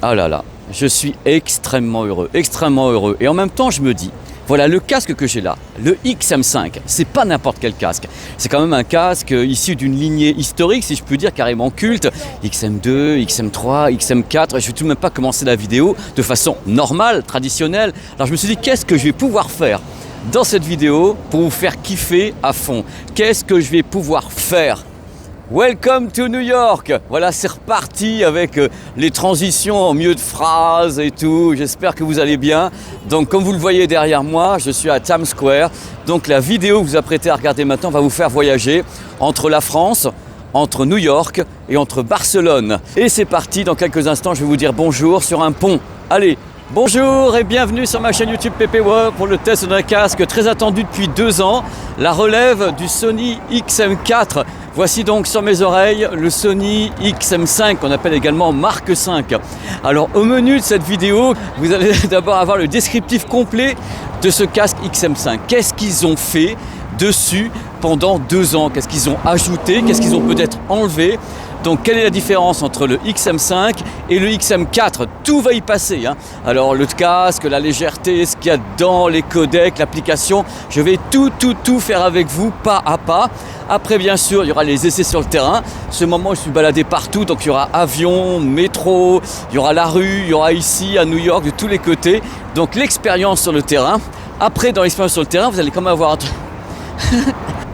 Ah là là, je suis extrêmement heureux. Et en même temps, je me dis, voilà le casque que j'ai là, le XM5, c'est pas n'importe quel casque. C'est quand même un casque issu d'une lignée historique, si je puis dire, carrément culte. XM2, XM3, XM4, je vais tout de même pas commencer la vidéo de façon normale, traditionnelle. Alors je me suis dit, qu'est-ce que je vais pouvoir faire dans cette vidéo pour vous faire kiffer à fond? Qu'est-ce que je vais pouvoir faire? Welcome to New York. Voilà, c'est reparti avec les transitions en milieu de phrases et tout. J'espère que vous allez bien. Donc, comme vous le voyez derrière moi, je suis à Times Square. Donc, la vidéo que vous apprêtez à regarder maintenant va vous faire voyager entre la France, entre New York et entre Barcelone. Et c'est parti. Dans quelques instants, je vais vous dire bonjour sur un pont. Allez. Bonjour et bienvenue sur ma chaîne YouTube PPWA pour le test d'un casque très attendu depuis 2 ans, la relève du Sony XM4. Voici donc sur mes oreilles le Sony XM5 qu'on appelle également Mark 5. Alors au menu de cette vidéo, vous allez d'abord avoir le descriptif complet de ce casque XM5. Qu'est-ce qu'ils ont fait dessus pendant 2 ans? Qu'est-ce qu'ils ont ajouté? Qu'est-ce qu'ils ont peut-être enlevé? Donc quelle est la différence entre le XM5 et le XM4? Tout va y passer, hein. Alors le casque, la légèreté, ce qu'il y a dedans, les codecs, l'application, je vais tout faire avec vous pas à pas. Après bien sûr il y aura les essais sur le terrain. Ce moment je suis baladé partout, donc il y aura avion, métro, il y aura la rue, il y aura ici à New York de tous les côtés. Donc l'expérience sur le terrain. Après dans l'expérience sur le terrain vous allez quand même avoir un truc...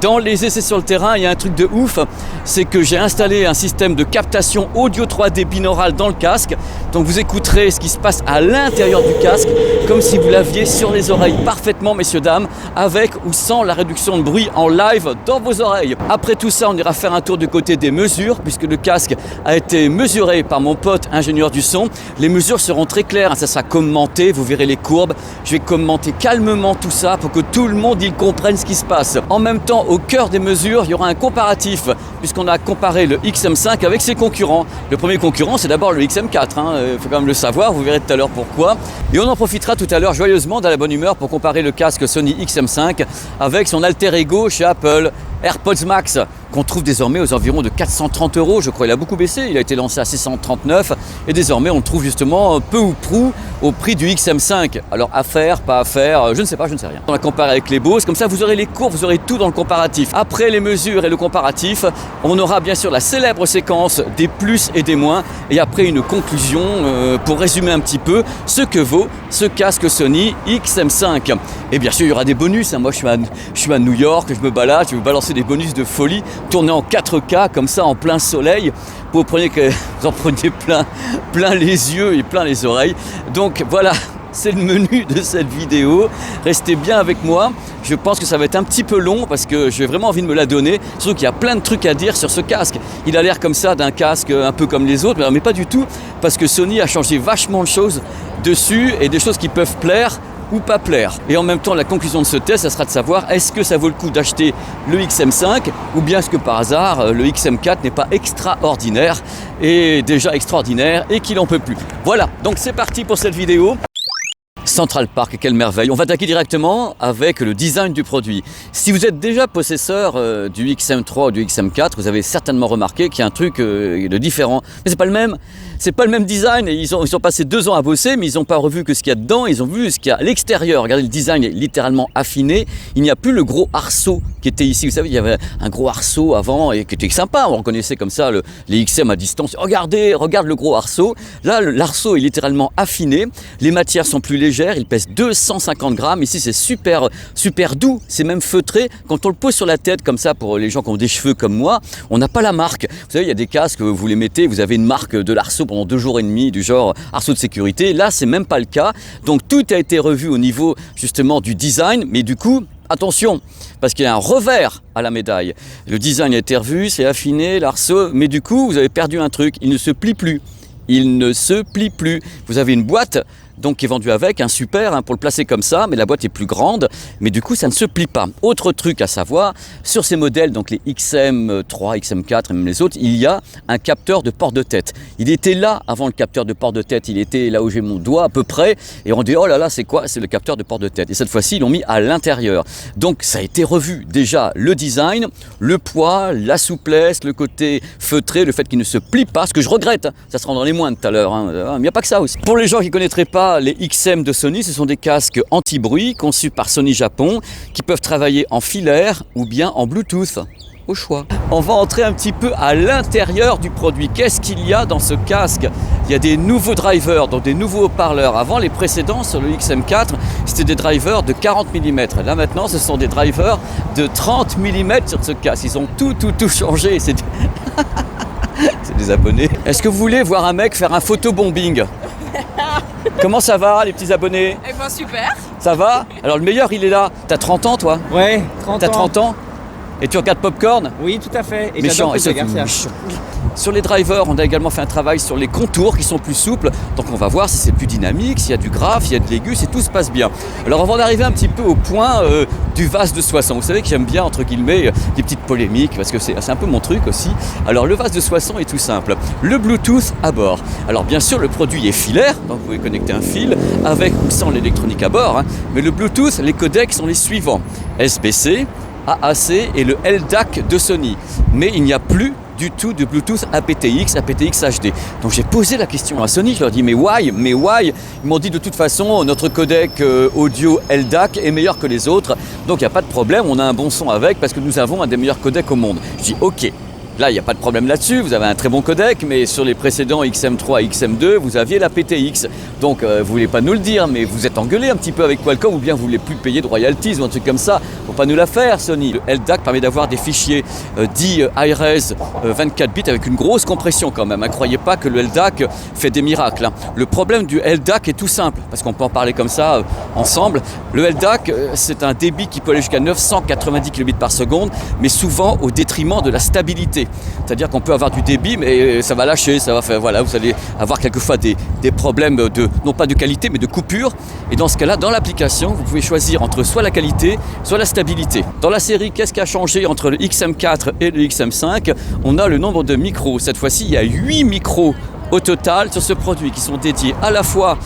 Dans les essais sur le terrain, il y a un truc de ouf, c'est que j'ai installé un système de captation audio 3D binaural dans le casque. Donc vous écouterez ce qui se passe à l'intérieur du casque, comme si vous l'aviez sur les oreilles parfaitement, messieurs, dames, avec ou sans la réduction de bruit en live dans vos oreilles. Après tout ça, on ira faire un tour du côté des mesures, puisque le casque a été mesuré par mon pote ingénieur du son. Les mesures seront très claires, ça sera commenté, vous verrez les courbes. Je vais commenter calmement tout ça pour que tout le monde il comprenne ce qui se passe. En même temps, au cœur des mesures, il y aura un comparatif, puisqu'on a comparé le XM5 avec ses concurrents. Le premier concurrent, c'est d'abord le XM4, il faut quand même le savoir, vous verrez tout à l'heure pourquoi. Et on en profitera tout à l'heure joyeusement dans la bonne humeur pour comparer le casque Sony XM5 avec son alter ego chez Apple, AirPods Max, qu'on trouve désormais aux environs de 430 €, je crois. Il a beaucoup baissé, il a été lancé à 639 et désormais on le trouve justement peu ou prou au prix du XM5. Alors à faire, pas à faire, je ne sais pas, je ne sais rien. On va comparer avec les Bose, comme ça vous aurez les courbes, vous aurez tout dans le comparatif. Après les mesures et le comparatif, on aura bien sûr la célèbre séquence des plus et des moins et après une conclusion pour résumer un petit peu ce que vaut ce casque Sony XM5. Et bien sûr il y aura des bonus, moi je suis à New York, je me balade, je vais vous balancer des bonus de folie, tourner en 4K comme ça en plein soleil, pour que vous en preniez plein les yeux et plein les oreilles. Donc voilà, c'est le menu de cette vidéo. Restez bien avec moi. Je pense que ça va être un petit peu long parce que j'ai vraiment envie de me la donner. Surtout qu'il y a plein de trucs à dire sur ce casque. Il a l'air comme ça d'un casque un peu comme les autres, mais pas du tout, parce que Sony a changé vachement de choses dessus et des choses qui peuvent plaire ou pas plaire. Et en même temps, la conclusion de ce test, ça sera de savoir est-ce que ça vaut le coup d'acheter le XM5 ou bien est-ce que par hasard, le XM4 n'est pas extraordinaire et déjà extraordinaire et qu'il en peut plus. Voilà, donc c'est parti pour cette vidéo. Central Park, quelle merveille. On va attaquer directement avec le design du produit. Si vous êtes déjà possesseur du XM3 ou du XM4, vous avez certainement remarqué qu'il y a un truc de différent. Mais c'est pas le même design. Et ils ont passé 2 ans à bosser, mais ils n'ont pas revu que ce qu'il y a dedans. Ils ont vu ce qu'il y a à l'extérieur. Regardez, le design est littéralement affiné. Il n'y a plus le gros arceau qui était ici. Vous savez, il y avait un gros arceau avant et qui était sympa. On reconnaissait comme ça les XM à distance. Regarde le gros arceau. Là, l'arceau est littéralement affiné. Les matières sont plus légères. Il pèse 250 grammes. Ici, c'est super doux. C'est même feutré. Quand on le pose sur la tête, comme ça, pour les gens qui ont des cheveux comme moi, on n'a pas la marque. Vous savez, il y a des casques, vous les mettez, vous avez une marque de l'arceau pendant 2 jours et demi, du genre arceau de sécurité. Là, c'est même pas le cas. Donc, tout a été revu au niveau, justement, du design. Mais du coup, attention, parce qu'il y a un revers à la médaille. Le design a été revu, c'est affiné, l'arceau. Mais du coup, vous avez perdu un truc. Il ne se plie plus. Il ne se plie plus. Vous avez une boîte donc qui est vendu avec, un super, hein, pour le placer comme ça, mais la boîte est plus grande, mais du coup ça ne se plie pas. Autre truc à savoir, sur ces modèles, donc les XM3, XM4 et même les autres, il y a un capteur de port de tête. Il était là avant le capteur de port de tête, il était là où j'ai mon doigt à peu près, et on dit oh là là c'est quoi? C'est le capteur de port de tête. Et cette fois-ci ils l'ont mis à l'intérieur. Donc ça a été revu, déjà le design, le poids, la souplesse, le côté feutré, le fait qu'il ne se plie pas, ce que je regrette, hein. Ça sera dans les moindres tout à l'heure, hein. Il n'y a pas que ça aussi. Pour les gens qui ne connaîtraient pas les XM de Sony, ce sont des casques anti-bruit conçus par Sony Japon qui peuvent travailler en filaire ou bien en Bluetooth. Au choix. On va entrer un petit peu à l'intérieur du produit. Qu'est-ce qu'il y a dans ce casque? Il y a des nouveaux drivers, donc des nouveaux haut-parleurs. Avant, les précédents sur le XM4, c'était des drivers de 40 mm. Là maintenant, ce sont des drivers de 30 mm sur ce casque. Ils ont tout changé. C'est des abonnés. Est-ce que vous voulez voir un mec faire un photobombing? Comment ça va les petits abonnés? Eh ben super. Ça va? Alors le meilleur il est là. T'as 30 ans toi? Ouais, 30 ans. T'as 30 ans? Et tu regardes Popcorn? Oui, tout à fait. Et méchant, j'adore et Garcia. sur les drivers, on a également fait un travail sur les contours qui sont plus souples. Donc on va voir si c'est plus dynamique, s'il y a du graphe, s'il y a de l'aigu, si tout se passe bien. Alors avant d'arriver un petit peu au point du vase de Soissons, vous savez que j'aime bien, entre guillemets, des petites polémiques, parce que c'est un peu mon truc aussi. Alors le vase de Soissons est tout simple. Le Bluetooth à bord. Alors bien sûr, le produit est filaire, donc vous pouvez connecter un fil avec ou sans l'électronique à bord. Hein. Mais le Bluetooth, les codecs sont les suivants. SBC, AAC et le LDAC de Sony. Mais il n'y a plus du tout de Bluetooth aptX HD. Donc j'ai posé la question à Sony, je leur ai dit mais why? Ils m'ont dit de toute façon notre codec audio LDAC est meilleur que les autres, donc il n'y a pas de problème, on a un bon son avec parce que nous avons un des meilleurs codecs au monde. Je dis ok. Là, il n'y a pas de problème là-dessus, vous avez un très bon codec, mais sur les précédents XM3 et XM2, vous aviez la PTX. Donc, vous ne voulez pas nous le dire, mais vous êtes engueulé un petit peu avec Qualcomm, ou bien vous ne voulez plus payer de royalties ou un truc comme ça. Il ne faut pas nous la faire, Sony. Le LDAC permet d'avoir des fichiers dits iRes 24 bits avec une grosse compression quand même. Ne croyez pas que le LDAC fait des miracles. Hein. Le problème du LDAC est tout simple, parce qu'on peut en parler comme ça ensemble. Le LDAC, c'est un débit qui peut aller jusqu'à 990 kbps par seconde, mais souvent au détriment de la stabilité. C'est-à-dire qu'on peut avoir du débit, mais ça va lâcher, ça va faire, voilà, vous allez avoir quelquefois des problèmes non pas de qualité, mais de coupure. Et dans ce cas-là, dans l'application, vous pouvez choisir entre soit la qualité, soit la stabilité. Dans la série, qu'est-ce qui a changé entre le XM4 et le XM5? On a le nombre de micros. Cette fois-ci, il y a 8 micros au total sur ce produit qui sont dédiés à la fois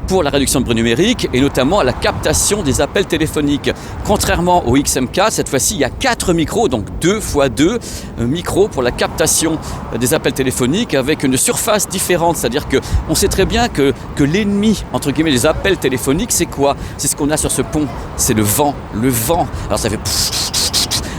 pour la réduction de bruit numérique et notamment à la captation des appels téléphoniques. Contrairement au XM4, cette fois-ci, il y a 4 micros, donc 2 x 2 micros pour la captation des appels téléphoniques avec une surface différente. C'est-à-dire qu'on sait très bien que l'ennemi, entre guillemets, des appels téléphoniques, c'est quoi? C'est ce qu'on a sur ce pont, c'est le vent. Le vent, alors ça fait...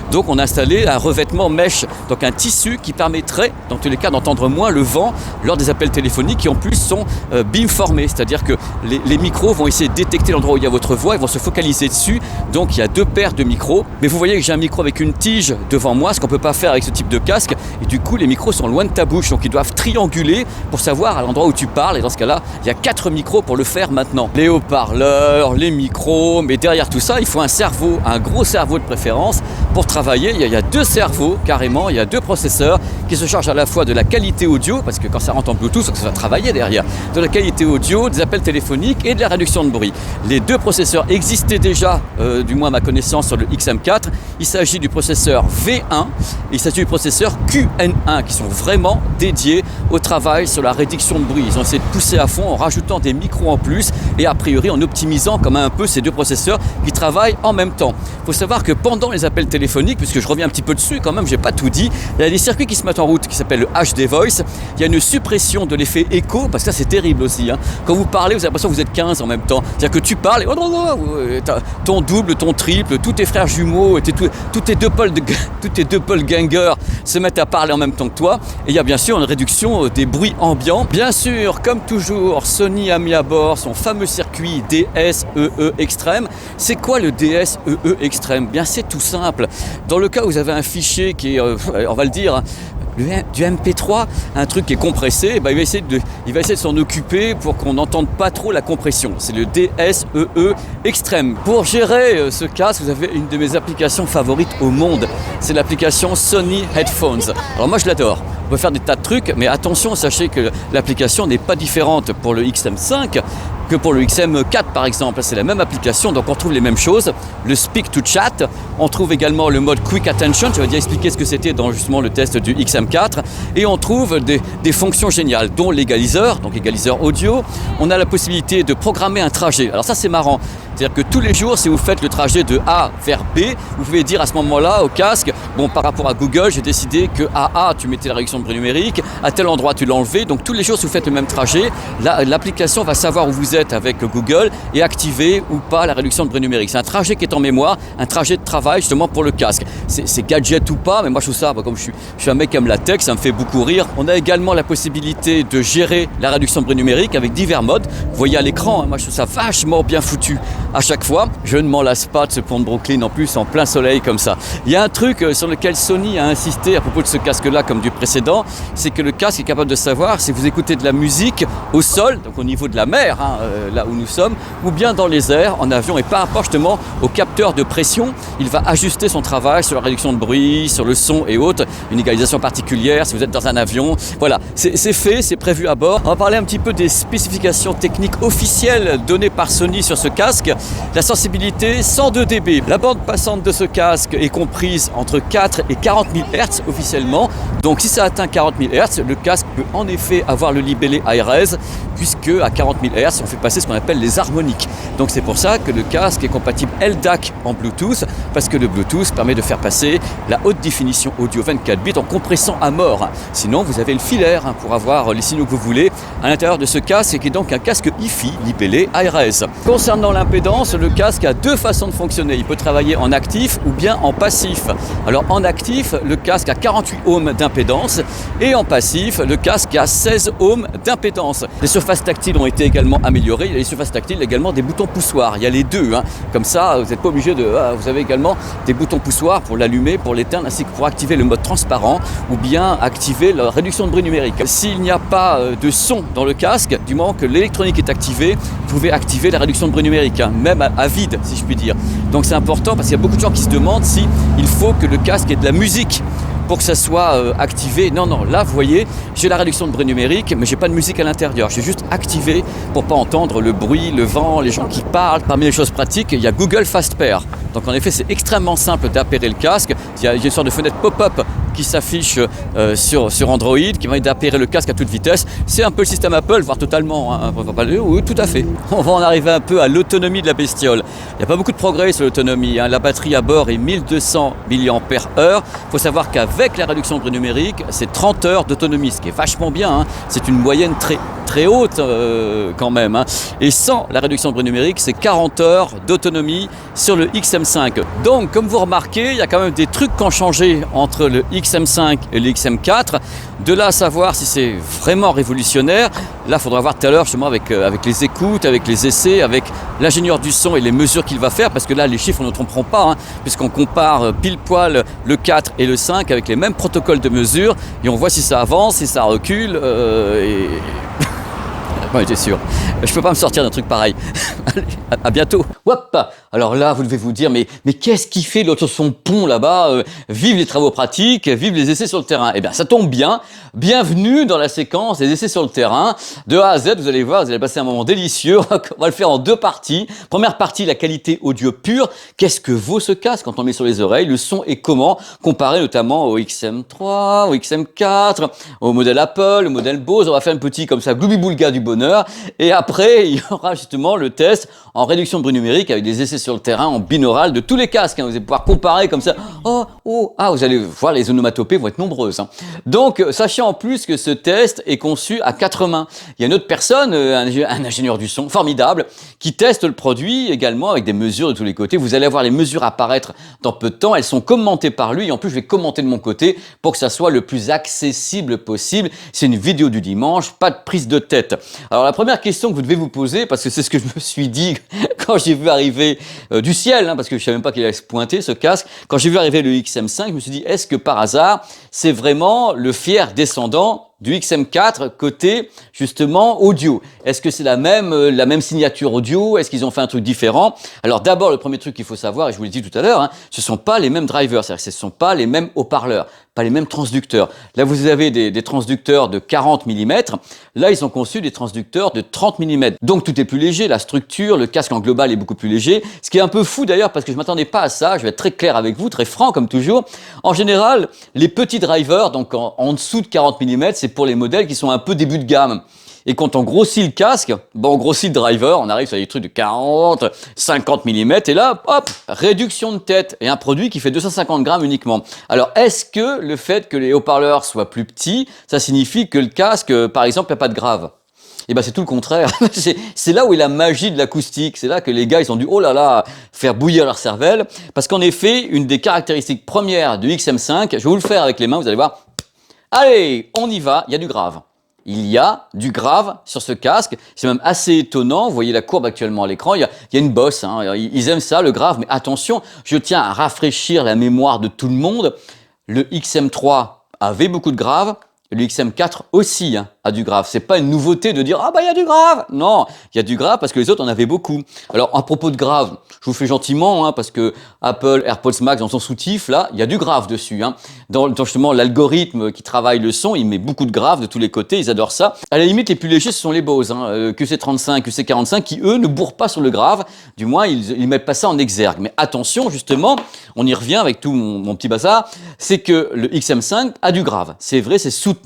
Donc on a installé un revêtement mèche, donc un tissu qui permettrait, dans tous les cas, d'entendre moins le vent lors des appels téléphoniques qui en plus sont beamformés, c'est-à-dire que les micros vont essayer de détecter l'endroit où il y a votre voix, ils vont se focaliser dessus, donc il y a 2 paires de micros. Mais vous voyez que j'ai un micro avec une tige devant moi, ce qu'on ne peut pas faire avec ce type de casque, et du coup les micros sont loin de ta bouche, donc ils doivent trianguler pour savoir à l'endroit où tu parles, et dans ce cas-là, il y a 4 micros pour le faire maintenant. Les haut-parleurs, les micros, mais derrière tout ça, il faut un cerveau, un gros cerveau de préférence, pour travailler. Il y a 2 cerveaux carrément, il y a 2 processeurs qui se chargent à la fois de la qualité audio, parce que quand ça rentre en Bluetooth, ça va travailler derrière, de la qualité audio, des appels téléphoniques et de la réduction de bruit. Les 2 processeurs existaient déjà, du moins à ma connaissance, sur le XM4. Il s'agit du processeur V1 et il s'agit du processeur QN1 qui sont vraiment dédiés au travail sur la réduction de bruit. Ils ont essayé de pousser à fond en rajoutant des micros en plus et a priori en optimisant quand même un peu ces 2 processeurs qui travaillent en même temps. Il faut savoir que pendant les appels téléphonique, puisque je reviens un petit peu dessus quand même, j'ai pas tout dit, il y a des circuits qui se mettent en route qui s'appellent le HD Voice, il y a une suppression de l'effet écho, parce que ça c'est terrible aussi, hein. Quand vous parlez, vous avez l'impression que vous êtes 15 en même temps, c'est-à-dire que tu parles et ton double, ton triple, tous tes frères jumeaux, tous tes deux Paul Ganger se mettent à parler en même temps que toi, et il y a bien sûr une réduction des bruits ambiants. Bien sûr, comme toujours, Sony a mis à bord son fameux circuit DSEE Extreme. C'est quoi le DSEE Extreme? Bien c'est tout simple. Dans le cas où vous avez un fichier qui est, on va le dire, du MP3, un truc qui est compressé, il va essayer de s'en occuper pour qu'on n'entende pas trop la compression. C'est le DSEE Extreme. Pour gérer ce casque, vous avez une de mes applications favorites au monde. C'est l'application Sony Headphones. Alors moi je l'adore. On peut faire des tas de trucs, mais attention, sachez que l'application n'est pas différente pour le XM5 que pour le XM4 par exemple. C'est la même application, donc on trouve les mêmes choses. Le Speak to Chat, on trouve également le mode Quick Attention, je vais déjà expliquer ce que c'était dans justement le test du XM4. Et on trouve des fonctions géniales, dont l'égaliseur, donc égaliseur audio. On a la possibilité de programmer un trajet. Alors ça c'est marrant. C'est-à-dire que tous les jours, si vous faites le trajet de A vers B, vous pouvez dire à ce moment-là au casque, bon, par rapport à Google, j'ai décidé que à A, tu mettais la réduction de bruit numérique, à tel endroit, tu l'enlevais. Donc tous les jours, si vous faites le même trajet, l'application va savoir où vous êtes avec Google et activer ou pas la réduction de bruit numérique. C'est un trajet qui est en mémoire, un trajet de travail justement pour le casque. C'est gadget ou pas, mais moi je trouve ça, comme je suis un mec qui aime la tech, ça me fait beaucoup rire. On a également la possibilité de gérer la réduction de bruit numérique avec divers modes. Vous voyez à l'écran, moi je trouve ça vachement bien foutu. À chaque fois, je ne m'en lasse pas de ce pont de Brooklyn en plus en plein soleil comme ça. Il y a un truc sur lequel Sony a insisté à propos de ce casque-là comme du précédent, c'est que le casque est capable de savoir si vous écoutez de la musique au sol, donc au niveau de la mer, là où nous sommes, ou bien dans les airs, en avion, et par rapport justement au capteur de pression, il va ajuster son travail sur la réduction de bruit, sur le son et autres, une égalisation particulière si vous êtes dans un avion. Voilà, c'est fait, c'est prévu à bord. On va parler un petit peu des spécifications techniques officielles données par Sony sur ce casque. La sensibilité 102 dB. La bande passante de ce casque est comprise entre 4 et 40 000 Hz officiellement. Donc si ça atteint 40 000 Hz, le casque peut en effet avoir le libellé ARS, puisque à 40 000 Hz, on fait passer ce qu'on appelle les harmoniques. Donc c'est pour ça que le casque est compatible LDAC en Bluetooth, parce que le Bluetooth permet de faire passer la haute définition audio 24 bits en compressant à mort. Sinon, vous avez le filaire pour avoir les signaux que vous voulez à l'intérieur de ce casque, qui est donc un casque Hi-Fi libellé ARS. Concernant l'impédance, le casque a deux façons de fonctionner. Il peut travailler en actif ou bien en passif. Alors en actif, le casque a 48 ohms d'impédance et en passif, le casque a 16 ohms d'impédance. Les surfaces tactiles ont été également améliorées. Il y a les surfaces tactiles également des boutons poussoirs. Il y a les deux. Comme ça, vous n'êtes pas obligé de... vous avez également des boutons poussoirs pour l'allumer, pour l'éteindre, ainsi que pour activer le mode transparent ou bien activer la réduction de bruit numérique. S'il n'y a pas de son dans le casque, du moment que l'électronique est activée, vous pouvez activer la réduction de bruit numérique, même à vide, si je puis dire. Donc c'est important parce qu'il y a beaucoup de gens qui se demandent si il faut que le casque ait de la musique pour que ça soit activé. Non, là, vous voyez, j'ai la réduction de bruit numérique, mais j'ai pas de musique à l'intérieur. J'ai juste activé pour pas entendre le bruit, le vent, les gens qui parlent. Parmi les choses pratiques, il y a Google Fast Pair. Donc en effet, c'est extrêmement simple d'appairer le casque. Il y a une sorte de fenêtre pop-up qui s'affiche sur Android, qui va d'appairer le casque à toute vitesse. C'est un peu le système Apple, voire totalement. Oui, tout à fait. On va en arriver un peu à l'autonomie de la bestiole. Il n'y a pas beaucoup de progrès sur l'autonomie. La batterie à bord est 1200 mAh. Il faut savoir qu'avec la réduction de bruit numérique, c'est 30 heures d'autonomie, ce qui est vachement bien. C'est une moyenne très haute quand même. Et sans la réduction de bruit numérique, c'est 40 heures d'autonomie sur le XM5. Donc, comme vous remarquez, il y a quand même des trucs qui ont changé entre le XM5 et le XM4. De là à savoir si c'est vraiment révolutionnaire, là, il faudra voir tout à l'heure justement avec les écoutes, avec les essais, avec l'ingénieur du son et les mesures qu'il va faire, parce que là, les chiffres ne tromperont pas, puisqu'on compare pile poil le 4 et le 5 avec les mêmes protocoles de mesure, et on voit si ça avance, si ça recule, et... Moi, j'étais sûr. Je peux pas me sortir d'un truc pareil. Allez, à bientôt. Hop. Alors là, vous devez vous dire, mais qu'est-ce qui fait l'autre son pont là-bas vive les travaux pratiques, vive les essais sur le terrain. Eh bien, ça tombe bien. Bienvenue dans la séquence des essais sur le terrain. De A à Z, vous allez voir, vous allez passer un moment délicieux. On va le faire en deux parties. Première partie, la qualité audio pure. Qu'est-ce que vaut ce casque quand on le met sur les oreilles? Le son est comment? Comparé notamment au XM3, au XM4, au modèle Apple, au modèle Bose. On va faire un petit comme ça, gloubi-boulga du bonheur. Et après, il y aura justement le test en réduction de bruit numérique avec des essais sur le terrain en binaural de tous les casques. Vous allez pouvoir comparer comme ça. Vous allez voir, les onomatopées vont être nombreuses. Donc, sachez en plus que ce test est conçu à quatre mains. Il y a une autre personne, un ingénieur du son formidable, qui teste le produit également avec des mesures de tous les côtés. Vous allez voir les mesures apparaître dans peu de temps. Elles sont commentées par lui et en plus, je vais commenter de mon côté pour que ça soit le plus accessible possible. C'est une vidéo du dimanche, pas de prise de tête. Alors la première question que vous devez vous poser, parce que c'est ce que je me suis dit quand j'ai vu arriver du ciel, parce que je ne savais même pas qu'il allait se pointer ce casque, quand j'ai vu arriver le XM5, je me suis dit, est-ce que par hasard, c'est vraiment le fier descendant du XM4 côté justement audio? Est-ce que c'est la même signature audio? Est-ce qu'ils ont fait un truc différent? Alors d'abord, le premier truc qu'il faut savoir, et je vous l'ai dit tout à l'heure, ce ne sont pas les mêmes drivers, c'est-à-dire que ce ne sont pas les mêmes haut-parleurs, pas les mêmes transducteurs. Là, vous avez des transducteurs de 40 mm. Là, ils ont conçu des transducteurs de 30 mm. Donc, tout est plus léger, la structure, le casque en global est beaucoup plus léger. Ce qui est un peu fou d'ailleurs, parce que je ne m'attendais pas à ça. Je vais être très clair avec vous, très franc comme toujours. En général, les petits drivers, donc en dessous de 40 mm, c'est pour les modèles qui sont un peu début de gamme. Et quand on grossit le casque, on grossit le driver, on arrive sur des trucs de 40, 50 mm, et là, hop, réduction de tête, et un produit qui fait 250 grammes uniquement. Alors, est-ce que le fait que les haut-parleurs soient plus petits, ça signifie que le casque, par exemple, n'a pas de grave? Eh ben, c'est tout le contraire. C'est là où est la magie de l'acoustique. C'est là que les gars, ils ont dû, oh là là, faire bouillir leur cervelle. Parce qu'en effet, une des caractéristiques premières du XM5, je vais vous le faire avec les mains, vous allez voir. Allez, on y va, il y a du grave. Il y a du grave sur ce casque. C'est même assez étonnant. Vous voyez la courbe actuellement à l'écran. Il y a une bosse. Ils aiment ça, le grave. Mais attention, je tiens à rafraîchir la mémoire de tout le monde. Le XM3 avait beaucoup de grave. Le XM4 aussi a du grave. C'est pas une nouveauté de dire « Ah bah il y a du grave !» Non, il y a du grave parce que les autres en avaient beaucoup. Alors à propos de grave, je vous fais gentiment parce que Apple AirPods Max dans son soutif, là, il y a du grave dessus. Dans justement l'algorithme qui travaille le son, il met beaucoup de grave de tous les côtés, ils adorent ça. À la limite, les plus légers, ce sont les Bose, QC35, QC45, qui eux ne bourrent pas sur le grave. Du moins, ils mettent pas ça en exergue. Mais attention, justement, on y revient avec tout mon petit bazar, c'est que le XM5 a du grave. C'est vrai, c'est soutenu,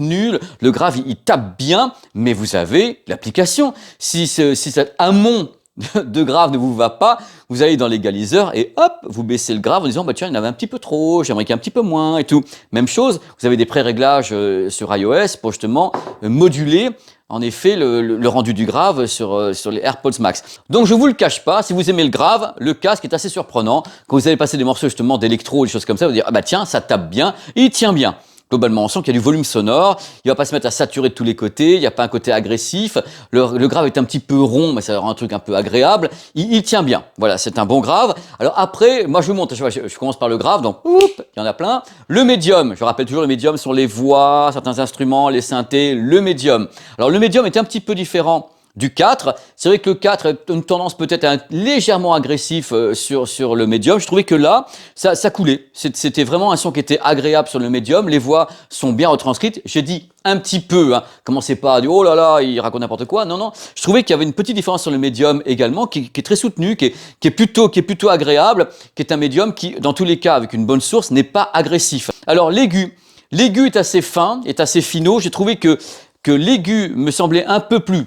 le grave, il tape bien, mais vous avez l'application. Si cet amont de grave ne vous va pas, vous allez dans l'égaliseur et hop, vous baissez le grave en disant bah tiens, il y en avait un petit peu trop, j'aimerais qu'il y ait un petit peu moins et tout. Même chose, vous avez des pré-réglages sur iOS pour justement moduler en effet le rendu du grave sur les AirPods Max. Donc je vous le cache pas, si vous aimez le grave, le casque est assez surprenant. Quand vous allez passer des morceaux justement d'électro, des choses comme ça, vous allez dire ah bah tiens, ça tape bien, et il tient bien. Globalement, on sent qu'il y a du volume sonore, il va pas se mettre à saturer de tous les côtés, il n'y a pas un côté agressif, le grave est un petit peu rond, mais ça rend un truc un peu agréable, il tient bien, voilà, c'est un bon grave. Alors après, moi je vous montre, je commence par le grave, donc il y en a plein. Le médium, je rappelle toujours le médium sur les voix, certains instruments, les synthés, le médium. Alors le médium est un petit peu différent du 4, c'est vrai que le 4 a une tendance peut-être à être légèrement agressif sur le médium. Je trouvais que là, ça coulait. C'était vraiment un son qui était agréable sur le médium. Les voix sont bien retranscrites. J'ai dit un petit peu, commencez pas à dire oh là là, il raconte n'importe quoi. Non, non. Je trouvais qu'il y avait une petite différence sur le médium également, qui est très soutenu, qui est plutôt agréable, qui est un médium qui, dans tous les cas, avec une bonne source, n'est pas agressif. Alors l'aigu est assez fin, est assez finot. J'ai trouvé que l'aigu me semblait un peu plus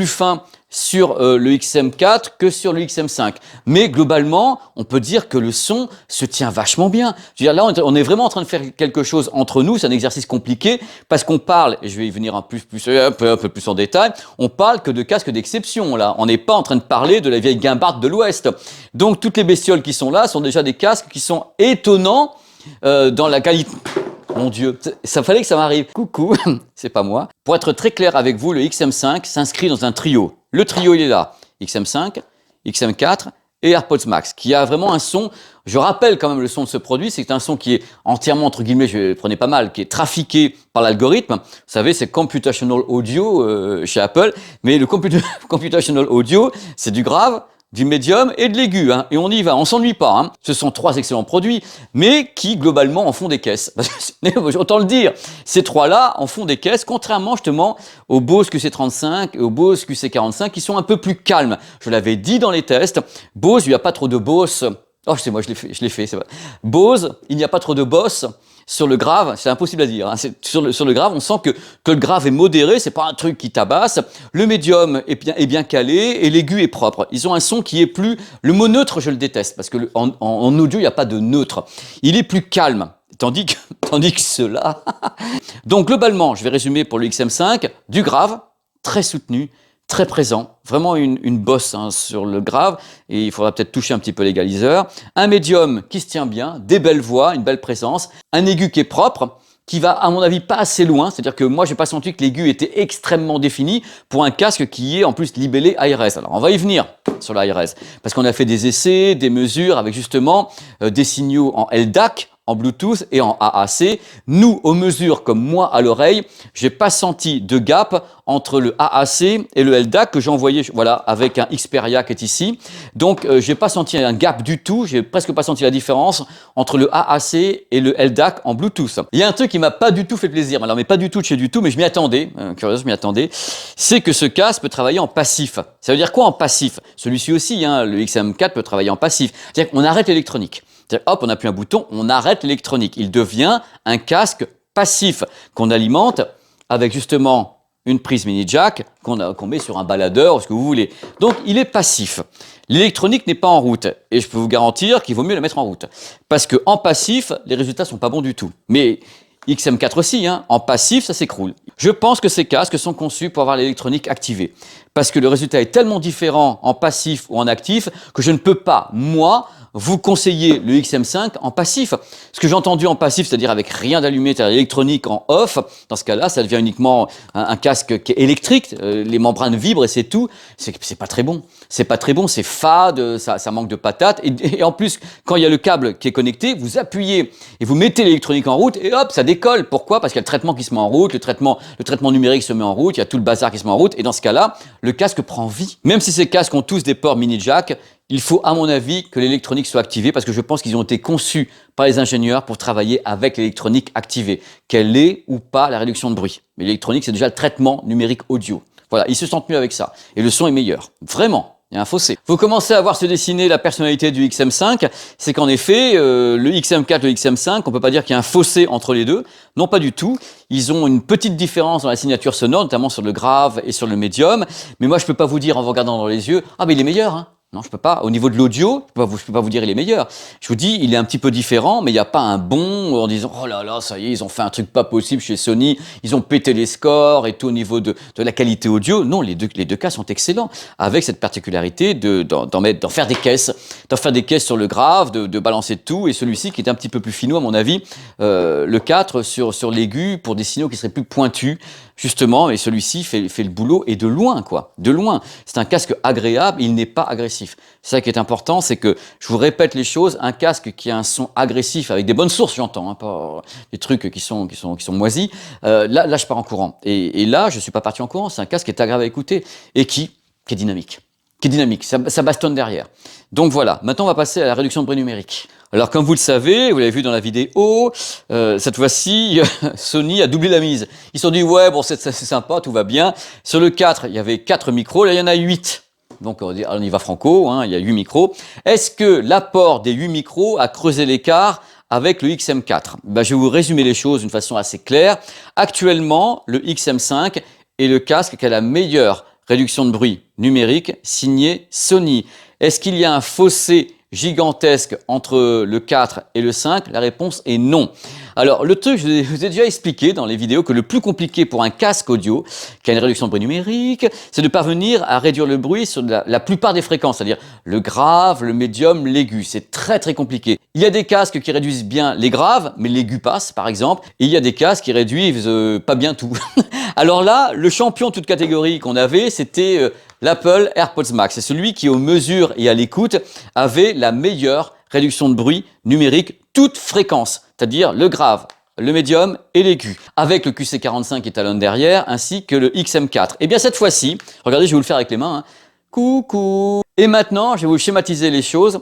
fin sur le XM4 que sur le XM5. Mais globalement, on peut dire que le son se tient vachement bien. Je veux dire, là, on est vraiment en train de faire quelque chose entre nous. C'est un exercice compliqué parce qu'on parle, et je vais y venir un peu plus en détail, on parle que de casques d'exception. Là, on n'est pas en train de parler de la vieille guimbarde de l'Ouest. Donc, toutes les bestioles qui sont là sont déjà des casques qui sont étonnants dans la qualité. Mon Dieu, ça fallait que ça m'arrive. Coucou, c'est pas moi. Pour être très clair avec vous, le XM5 s'inscrit dans un trio. Le trio, il est là. XM5, XM4 et AirPods Max, qui a vraiment un son. Je rappelle quand même le son de ce produit, c'est un son qui est entièrement, entre guillemets, je le prenais pas mal, qui est trafiqué par l'algorithme. Vous savez, c'est computational audio chez Apple, mais le computational audio, c'est du grave, du médium et de l'aigu, et on y va, on s'ennuie pas. Ce sont 3 excellents produits, mais qui globalement en font des caisses. Autant le dire, ces 3-là en font des caisses, contrairement justement aux Bose QC35 et aux Bose QC45 qui sont un peu plus calmes. Je l'avais dit dans les tests, Bose, il n'y a pas trop de boss. Oh, c'est moi, je l'ai fait, c'est vrai. Bose, il n'y a pas trop de boss. Sur le grave, c'est impossible à dire. Sur le grave, on sent que le grave est modéré, c'est pas un truc qui tabasse. Le médium est bien calé et l'aigu est propre. Ils ont un son qui est plus... Le mot neutre, je le déteste parce que en audio, il n'y a pas de neutre. Il est plus calme. Tandis que ceux-là... Donc globalement, je vais résumer pour le XM5, du grave, très soutenu, très présent, vraiment une bosse sur le grave, et il faudra peut-être toucher un petit peu l'égaliseur. Un médium qui se tient bien, des belles voix, une belle présence, un aigu qui est propre, qui va à mon avis pas assez loin, c'est-à-dire que moi j'ai pas senti que l'aigu était extrêmement défini pour un casque qui est en plus libellé ARS. Alors on va y venir sur l'ARS, parce qu'on a fait des essais, des mesures avec justement des signaux en LDAC, en Bluetooth et en AAC. Nous, aux mesures comme moi à l'oreille, j'ai pas senti de gap entre le AAC et le LDAC que j'ai envoyé, voilà, avec un Xperia qui est ici. Donc, j'ai pas senti un gap du tout. J'ai presque pas senti la différence entre le AAC et le LDAC en Bluetooth. Il y a un truc qui m'a pas du tout fait plaisir. Alors, mais pas du tout de chez du tout, mais je m'y attendais. Curieusement, je m'y attendais. C'est que ce casque peut travailler en passif. Ça veut dire quoi en passif? Celui-ci aussi, hein, le XM4 peut travailler en passif. C'est-à-dire qu'on arrête l'électronique. Hop, on appuie un bouton, on arrête l'électronique. Il devient un casque passif qu'on alimente avec justement une prise mini jack qu'on met sur un baladeur ou ce que vous voulez. Donc, il est passif. L'électronique n'est pas en route et je peux vous garantir qu'il vaut mieux la mettre en route parce que en passif, les résultats sont pas bons du tout. Mais XM4 aussi, hein, en passif, ça s'écroule. Je pense que ces casques sont conçus pour avoir l'électronique activée parce que le résultat est tellement différent en passif ou en actif que je ne peux pas, moi, vous conseillez le XM5 en passif. Ce que j'ai entendu en passif, c'est-à-dire avec rien d'allumé, c'est-à-dire l'électronique en off, dans ce cas-là, ça devient uniquement un casque qui est électrique, les membranes vibrent et c'est tout. C'est pas très bon. C'est pas très bon, c'est fade, ça manque de patates. Et en plus, quand il y a le câble qui est connecté, vous appuyez et vous mettez l'électronique en route et hop, ça décolle. Pourquoi? Parce qu'il y a le traitement qui se met en route, le traitement numérique se met en route, il y a tout le bazar qui se met en route et dans ce cas-là, le casque prend vie. Même si ces casques ont tous des ports mini jack, il faut, à mon avis, que l'électronique soit activée parce que je pense qu'ils ont été conçus par les ingénieurs pour travailler avec l'électronique activée, qu'elle ait ou pas la réduction de bruit. Mais l'électronique, c'est déjà le traitement numérique audio. Voilà, ils se sentent mieux avec ça. Et le son est meilleur. Vraiment. Il y a un fossé. Vous commencez à voir se dessiner la personnalité du XM5, c'est qu'en effet, le XM4 et le XM5, on peut pas dire qu'il y a un fossé entre les deux. Non, pas du tout. Ils ont une petite différence dans la signature sonore, notamment sur le grave et sur le médium. Mais moi, je peux pas vous dire en vous regardant dans les yeux, ah, mais il est meilleur, hein. Non, je peux pas. Au niveau de l'audio, je peux pas vous dire il est meilleur. Je vous dis, il est un petit peu différent, mais il n'y a pas un bond en disant, oh là là, ça y est, ils ont fait un truc pas possible chez Sony, ils ont pété les scores et tout au niveau de la qualité audio. Non, les deux cas sont excellents, avec cette particularité d'en faire des caisses sur le grave, de balancer tout, et celui-ci qui est un petit peu plus finot à mon avis, le 4 sur l'aigu pour des signaux qui seraient plus pointus. Justement, et celui-ci fait le boulot et de loin, quoi. De loin. C'est un casque agréable, il n'est pas agressif. C'est ça qui est important, c'est que, je vous répète les choses, un casque qui a un son agressif, avec des bonnes sources, j'entends, hein, pas des trucs qui sont moisis, là, je pars en courant. Et là, je suis pas parti en courant, c'est un casque qui est agréable à écouter et qui est dynamique. Ça bastonne derrière. Donc voilà, maintenant on va passer à la réduction de bruit numérique. Alors comme vous le savez, vous l'avez vu dans la vidéo, cette fois-ci, Sony a doublé la mise. Ils se sont dit, ouais, bon, c'est sympa, tout va bien. Sur le 4, il y avait 4 micros, là il y en a 8. Donc on y va franco, hein, il y a 8 micros. Est-ce que l'apport des 8 micros a creusé l'écart avec le XM4? Ben, je vais vous résumer les choses d'une façon assez claire. Actuellement, le XM5 est le casque qui a la meilleure réduction de bruit numérique signé Sony. Est-ce qu'il y a un fossé gigantesque entre le 4 et le 5? La réponse est non. Alors, le truc, je vous ai déjà expliqué dans les vidéos que le plus compliqué pour un casque audio qui a une réduction de bruit numérique, c'est de parvenir à réduire le bruit sur la plupart des fréquences, c'est-à-dire le grave, le médium, l'aigu. C'est très très compliqué. Il y a des casques qui réduisent bien les graves, mais l'aigu passe, par exemple, et il y a des casques qui réduisent pas bien tout. Alors là, le champion toute catégorie qu'on avait, c'était l'Apple AirPods Max. C'est celui qui, aux mesures et à l'écoute, avait la meilleure réduction de bruit numérique, toute fréquence, c'est-à-dire le grave, le médium et l'aigu, avec le QC45 étalon derrière, ainsi que le XM4. Et bien cette fois-ci, regardez, je vais vous le faire avec les mains, hein. Coucou. Et maintenant, je vais vous schématiser les choses.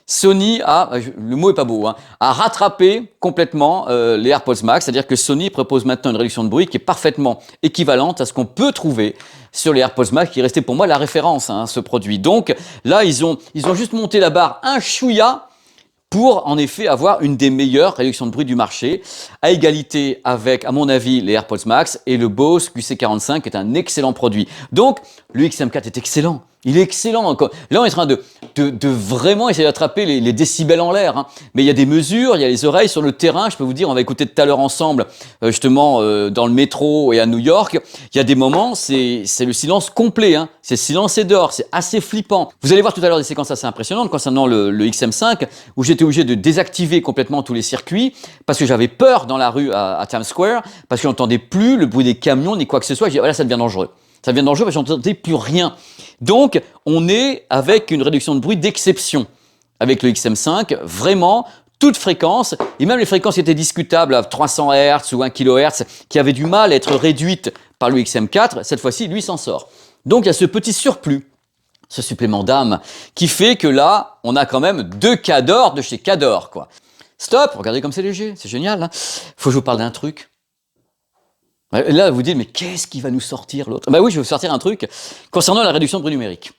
Sony le mot est pas beau, hein, a rattrapé complètement les AirPods Max, c'est-à-dire que Sony propose maintenant une réduction de bruit qui est parfaitement équivalente à ce qu'on peut trouver sur les AirPods Max, qui restait pour moi la référence, hein, ce produit. Donc là, ils ont juste monté la barre un chouïa pour en effet avoir une des meilleures réductions de bruit du marché, à égalité avec, à mon avis, les AirPods Max et le Bose QC45 qui est un excellent produit. Donc le XM4 est excellent. Il est excellent. Là, on est en train de vraiment essayer d'attraper les décibels en l'air, hein. Mais il y a des mesures, il y a les oreilles sur le terrain. Je peux vous dire, on va écouter tout à l'heure ensemble, justement, dans le métro et à New York. Il y a des moments, c'est le silence complet, hein. C'est silence et dehors. C'est assez flippant. Vous allez voir tout à l'heure des séquences assez impressionnantes concernant le XM5, où j'étais obligé de désactiver complètement tous les circuits parce que j'avais peur dans la rue à Times Square, parce que j'entendais plus le bruit des camions ni quoi que ce soit. Je dis, voilà, ça devient dangereux. Ça devient dangereux parce que j'entendais plus rien. Donc, on est avec une réduction de bruit d'exception. Avec le XM5, vraiment, toutes fréquences, et même les fréquences qui étaient discutables à 300 Hz ou 1 kHz, qui avaient du mal à être réduites par le XM4, cette fois-ci, lui s'en sort. Donc il y a ce petit surplus, ce supplément d'âme, qui fait que là, on a quand même 2 Cador de chez Cador, quoi. Stop, regardez comme c'est léger, c'est génial. Hein. Faut que je vous parle d'un truc. Là, vous dites, mais qu'est-ce qui va nous sortir l'autre? Bah oui, je vais vous sortir un truc concernant la réduction de bruit numérique.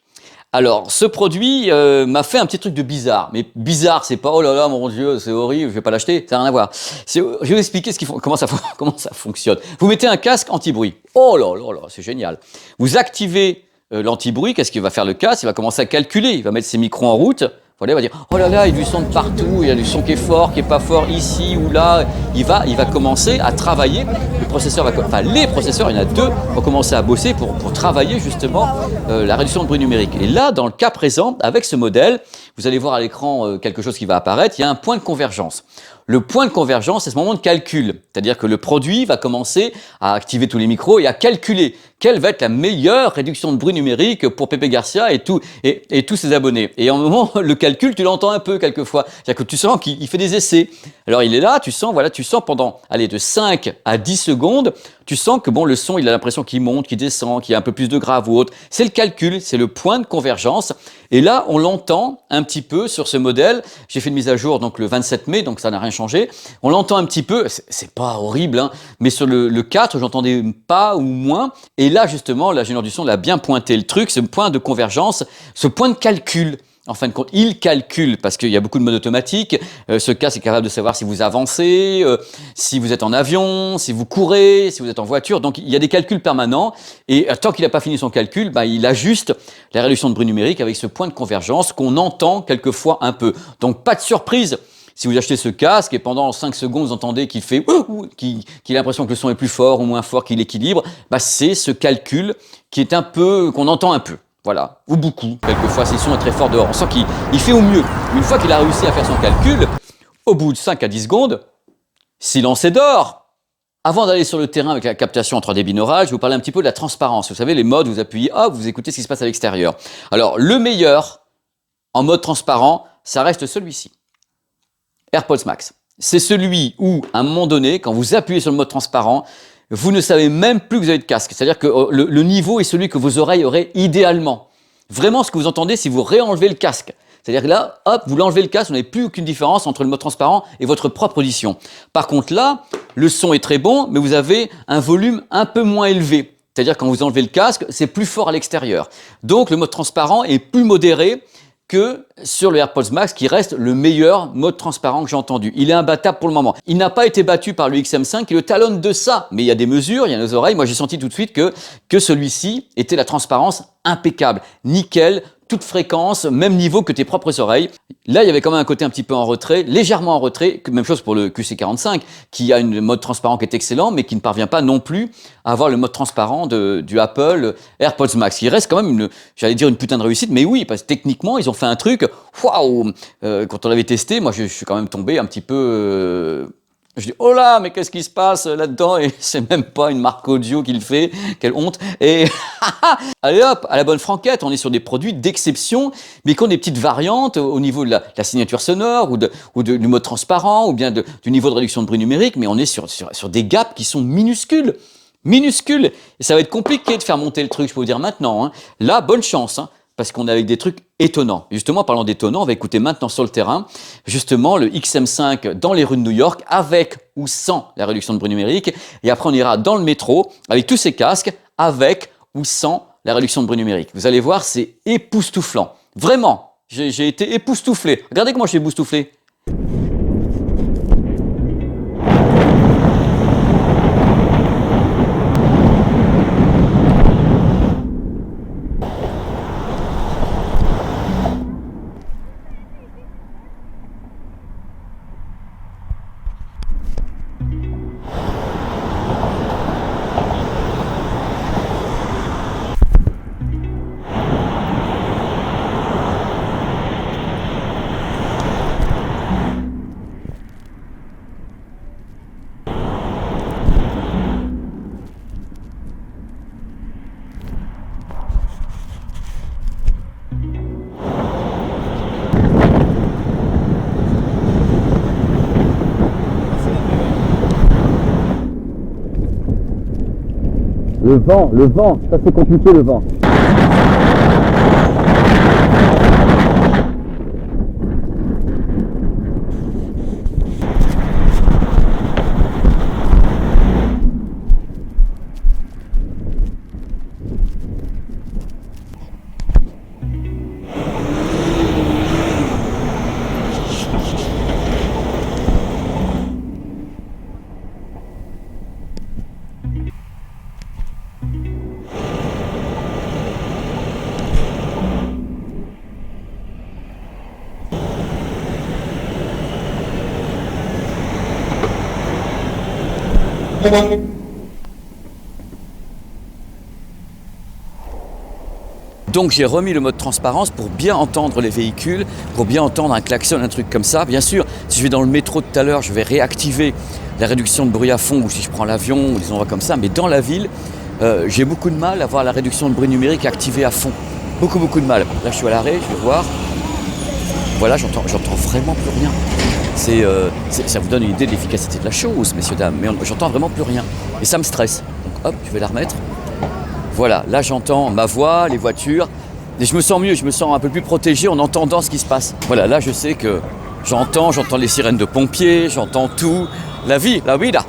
Alors, ce produit m'a fait un petit truc de bizarre. Mais bizarre, c'est pas, oh là là, mon Dieu, c'est horrible, je vais pas l'acheter, ça n'a rien à voir. Je vais vous expliquer comment ça fonctionne. Vous mettez un casque anti-bruit. Oh là là là, c'est génial. Vous activez l'anti-bruit, qu'est-ce qu'il va faire le casque? Il va commencer à calculer, il va mettre ses micros en route. Voilà, il va dire, oh là là, il y a du son de partout, il y a du son qui est fort, qui est pas fort, ici ou là. Il va commencer à travailler. Le processeur les processeurs, il y en a 2, vont commencer à bosser pour travailler justement la réduction de bruit numérique. Et là, dans le cas présent, avec ce modèle, vous allez voir à l'écran quelque chose qui va apparaître, il y a un point de convergence. Le point de convergence, c'est ce moment de calcul. C'est-à-dire que le produit va commencer à activer tous les micros et à calculer quelle va être la meilleure réduction de bruit numérique pour Pépé Garcia et tous ses abonnés. Et en moment, le calcul, tu l'entends un peu quelquefois. C'est-à-dire que tu sens qu'il fait des essais. Alors il est là, tu sens pendant, de 5 à 10 secondes, tu sens que bon, le son, il a l'impression qu'il monte, qu'il descend, qu'il y a un peu plus de grave ou autre. C'est le calcul, c'est le point de convergence. Et là, on l'entend un petit peu sur ce modèle. J'ai fait une mise à jour donc le 27 mai, donc ça n'a rien changé. On l'entend un petit peu, c'est pas horrible, hein, mais sur le 4, j'entendais pas ou moins. Et là, justement, l'ingénieur du son l'a bien pointé le truc, ce point de convergence, ce point de calcul. En fin de compte, il calcule, parce qu'il y a beaucoup de modes automatiques. Ce casque est capable de savoir si vous avancez, si vous êtes en avion, si vous courez, si vous êtes en voiture. Donc, il y a des calculs permanents. Et tant qu'il n'a pas fini son calcul, il ajuste la réduction de bruit numérique avec ce point de convergence qu'on entend quelquefois un peu. Donc, pas de surprise. Si vous achetez ce casque et pendant 5 secondes, vous entendez qu'il fait qu'il a l'impression que le son est plus fort ou moins fort, qu'il équilibre, c'est ce calcul qui est qu'on entend un peu. Voilà, ou beaucoup. Quelquefois, si le son est très fort dehors, on sent qu'il fait au mieux. Une fois qu'il a réussi à faire son calcul, au bout de 5 à 10 secondes, silence et dehors. Avant d'aller sur le terrain avec la captation en 3D binaural, je vais vous parler un petit peu de la transparence. Vous savez, les modes, vous appuyez, vous écoutez ce qui se passe à l'extérieur. Alors, le meilleur, en mode transparent, ça reste celui-ci. AirPods Max. C'est celui où, à un moment donné, quand vous appuyez sur le mode transparent, vous ne savez même plus que vous avez de casque. C'est-à-dire que le niveau est celui que vos oreilles auraient idéalement. Vraiment ce que vous entendez si vous réenlevez le casque. C'est-à-dire que là, vous l'enlevez le casque, vous n'avez plus aucune différence entre le mode transparent et votre propre audition. Par contre là, le son est très bon, mais vous avez un volume un peu moins élevé. C'est-à-dire quand vous enlevez le casque, c'est plus fort à l'extérieur. Donc le mode transparent est plus modéré que sur le AirPods Max, qui reste le meilleur mode transparent que j'ai entendu. Il est imbattable pour le moment. Il n'a pas été battu par le XM5 qui le talonne de ça. Mais il y a des mesures, il y a nos oreilles. Moi, j'ai senti tout de suite que celui-ci était la transparence impeccable. Nickel, toute fréquence, même niveau que tes propres oreilles. Là, il y avait quand même un côté un petit peu en retrait, légèrement en retrait. Même chose pour le QC45, qui a un mode transparent qui est excellent, mais qui ne parvient pas non plus à avoir le mode transparent du Apple AirPods Max. Il reste quand même j'allais dire une putain de réussite, mais oui, parce que techniquement, ils ont fait un truc, waouh! Quand on l'avait testé, moi, je suis quand même tombé un petit peu... Je dis, oh là, mais qu'est-ce qui se passe là-dedans? Et c'est même pas une marque audio qui le fait. Quelle honte. Et allez hop, à la bonne franquette, on est sur des produits d'exception, mais qui ont des petites variantes au niveau de la signature sonore du mode transparent ou bien du niveau de réduction de bruit numérique, mais on est sur des gaps qui sont minuscules. Minuscules. Et ça va être compliqué de faire monter le truc, je peux vous dire maintenant. Hein. Là, bonne chance. Hein. Parce qu'on est avec des trucs étonnants. Justement, parlant d'étonnants, on va écouter maintenant sur le terrain, justement, le XM5 dans les rues de New York, avec ou sans la réduction de bruit numérique. Et après, on ira dans le métro, avec tous ces casques, avec ou sans la réduction de bruit numérique. Vous allez voir, c'est époustouflant. Vraiment, j'ai été époustouflé. Regardez comment je suis époustouflé. le vent, ça c'est compliqué le vent. Donc j'ai remis le mode transparence pour bien entendre les véhicules, pour bien entendre un klaxon, un truc comme ça. Bien sûr, si je vais dans le métro tout à l'heure, je vais réactiver la réduction de bruit à fond, ou si je prends l'avion, ou des endroits comme ça. Mais dans la ville, j'ai beaucoup de mal à avoir la réduction de bruit numérique activée à fond. Beaucoup de mal. Là je suis à l'arrêt, je vais voir. Voilà, j'entends vraiment plus rien. Ça vous donne une idée de l'efficacité de la chose, messieurs, dames. Mais j'entends vraiment plus rien. Et ça me stresse. Donc hop, je vais la remettre. Voilà, là j'entends ma voix, les voitures. Et je me sens mieux, je me sens un peu plus protégé en entendant ce qui se passe. Voilà, là je sais que j'entends les sirènes de pompiers, j'entends tout. La vie, la vida.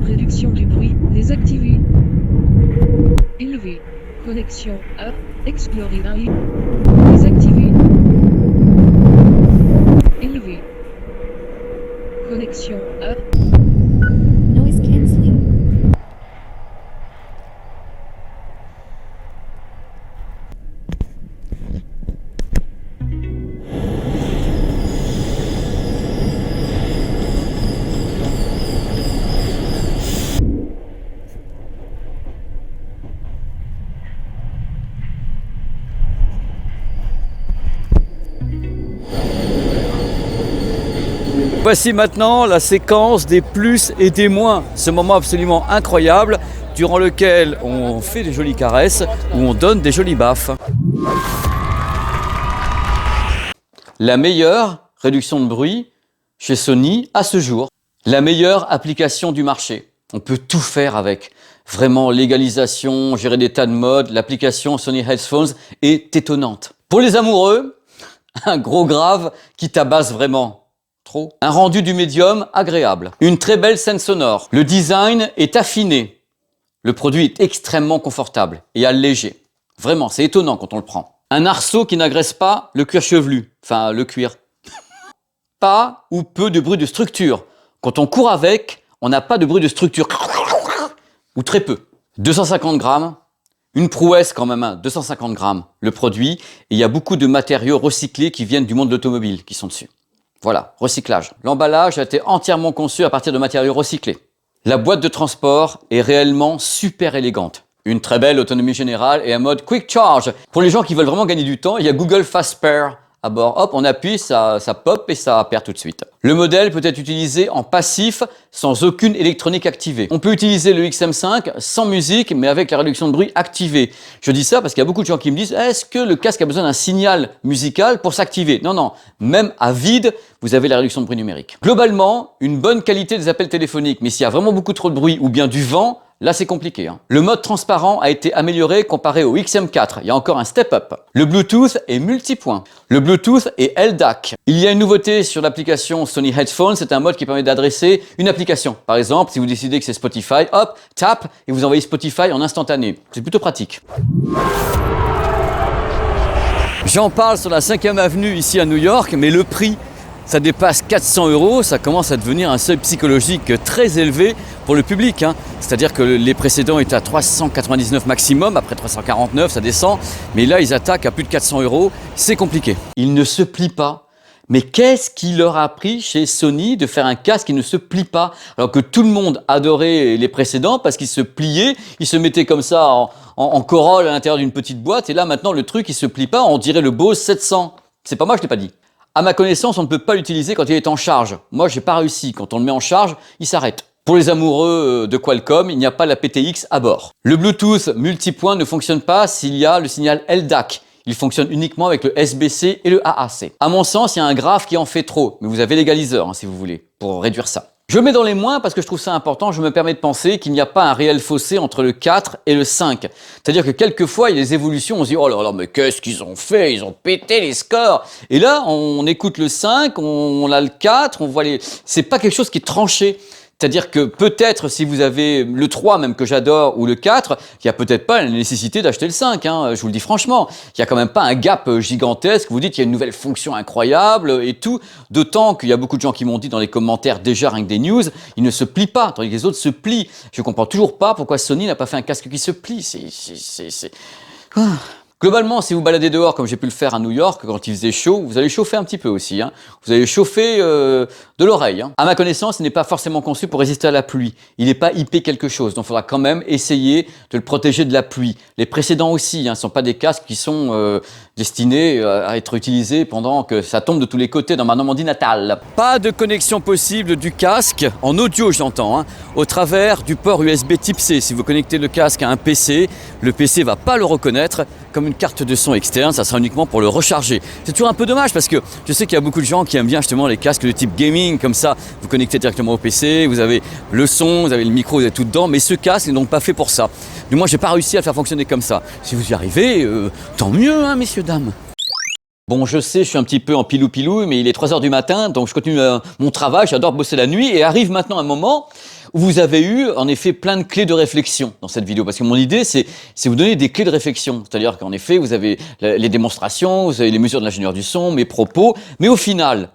Réduction du bruit, désactivé. Élevé. Connexion up, explorer AI. Désactivé. Élevé. Connexion up. Noise cancelling. Voici maintenant la séquence des plus et des moins. Ce moment absolument incroyable durant lequel on fait des jolies caresses ou on donne des jolies baffes. La meilleure réduction de bruit chez Sony à ce jour. La meilleure application du marché. On peut tout faire avec. Vraiment, légalisation, gérer des tas de modes. L'application Sony Headphones est étonnante. Pour les amoureux, un gros grave qui tabasse vraiment. Trop. Un rendu du médium agréable. Une très belle scène sonore. Le design est affiné. Le produit est extrêmement confortable et allégé. Vraiment, c'est étonnant quand on le prend. Un arceau qui n'agresse pas le cuir chevelu. Enfin, le cuir. Pas ou peu de bruit de structure. Quand on court avec, on n'a pas de bruit de structure. Ou très peu. 250 grammes. Une prouesse quand même, hein. 250 grammes le produit. Et il y a beaucoup de matériaux recyclés qui viennent du monde de l'automobile qui sont dessus. Voilà, recyclage. L'emballage a été entièrement conçu à partir de matériaux recyclés. La boîte de transport est réellement super élégante. Une très belle autonomie générale et un mode Quick Charge. Pour les gens qui veulent vraiment gagner du temps, il y a Google Fast Pair à bord, hop, on appuie, ça pop et ça perd tout de suite. Le modèle peut être utilisé en passif sans aucune électronique activée. On peut utiliser le XM5 sans musique mais avec la réduction de bruit activée. Je dis ça parce qu'il y a beaucoup de gens qui me disent est-ce que le casque a besoin d'un signal musical pour s'activer? Non, non, même à vide, vous avez la réduction de bruit numérique. Globalement, une bonne qualité des appels téléphoniques, mais s'il y a vraiment beaucoup trop de bruit ou bien du vent, là, c'est compliqué. Le mode transparent a été amélioré comparé au XM4. Il y a encore un step-up. Le Bluetooth est multipoint. Le Bluetooth est LDAC. Il y a une nouveauté sur l'application Sony Headphones. C'est un mode qui permet d'adresser une application. Par exemple, si vous décidez que c'est Spotify, hop, tap, et vous envoyez Spotify en instantané. C'est plutôt pratique. J'en parle sur la 5e avenue ici à New York, mais le prix, ça dépasse 400 €, ça commence à devenir un seuil psychologique très élevé pour le public. C'est-à-dire que les précédents étaient à 399 maximum, après 349 ça descend, mais là ils attaquent à plus de 400 €, c'est compliqué. Ils ne se plient pas. Mais qu'est-ce qui leur a appris chez Sony de faire un casque qui ne se plie pas? Alors que tout le monde adorait les précédents parce qu'ils se pliaient, ils se mettaient comme ça en corolle à l'intérieur d'une petite boîte, et là maintenant le truc il se plie pas, on dirait le Bose 700. C'est pas moi, je l'ai pas dit. À ma connaissance, on ne peut pas l'utiliser quand il est en charge. Moi, j'ai pas réussi. Quand on le met en charge, il s'arrête. Pour les amoureux de Qualcomm, il n'y a pas la PTX à bord. Le Bluetooth multipoint ne fonctionne pas s'il y a le signal LDAC. Il fonctionne uniquement avec le SBC et le AAC. À mon sens, il y a un graphe qui en fait trop, mais vous avez l'égaliseur si vous voulez, pour réduire ça. Je mets dans les moins parce que je trouve ça important, je me permets de penser qu'il n'y a pas un réel fossé entre le 4 et le 5. C'est-à-dire que quelquefois, il y a des évolutions, on se dit « Oh là là, mais qu'est-ce qu'ils ont fait? Ils ont pété les scores !» Et là, on écoute le 5, on a le 4, on voit les... C'est pas quelque chose qui est tranché. C'est-à-dire que peut-être si vous avez le 3 même que j'adore ou le 4, il n'y a peut-être pas la nécessité d'acheter le 5, je vous le dis franchement. Il n'y a quand même pas un gap gigantesque, vous dites qu'il y a une nouvelle fonction incroyable et tout. D'autant qu'il y a beaucoup de gens qui m'ont dit dans les commentaires déjà rien que des news, il ne se plie pas, tandis que les autres se plient. Je comprends toujours pas pourquoi Sony n'a pas fait un casque qui se plie. Globalement, si vous baladez dehors, comme j'ai pu le faire à New York, quand il faisait chaud, vous allez chauffer un petit peu aussi. Vous allez chauffer de l'oreille. À ma connaissance, il n'est pas forcément conçu pour résister à la pluie. Il n'est pas IP quelque chose, donc il faudra quand même essayer de le protéger de la pluie. Les précédents aussi, ne sont pas des casques qui sont destinés à être utilisés pendant que ça tombe de tous les côtés dans ma Normandie natale. Pas de connexion possible du casque, en audio j'entends, au travers du port USB type C. Si vous connectez le casque à un PC, le PC ne va pas le reconnaître comme une carte de son externe, ça sera uniquement pour le recharger. C'est toujours un peu dommage parce que je sais qu'il y a beaucoup de gens qui aiment bien justement les casques de type gaming, comme ça, vous connectez directement au PC, vous avez le son, vous avez le micro, vous avez tout dedans, mais ce casque n'est donc pas fait pour ça. Du moins, j'ai pas réussi à le faire fonctionner comme ça. Si vous y arrivez, tant mieux, messieurs, dames. Bon, je sais, je suis un petit peu en pilou-pilou, mais il est 3h du matin, donc je continue mon travail, j'adore bosser la nuit, et arrive maintenant un moment où vous avez eu, en effet, plein de clés de réflexion dans cette vidéo. Parce que mon idée, c'est vous donner des clés de réflexion. C'est-à-dire qu'en effet, vous avez les démonstrations, vous avez les mesures de l'ingénieur du son, mes propos, mais au final,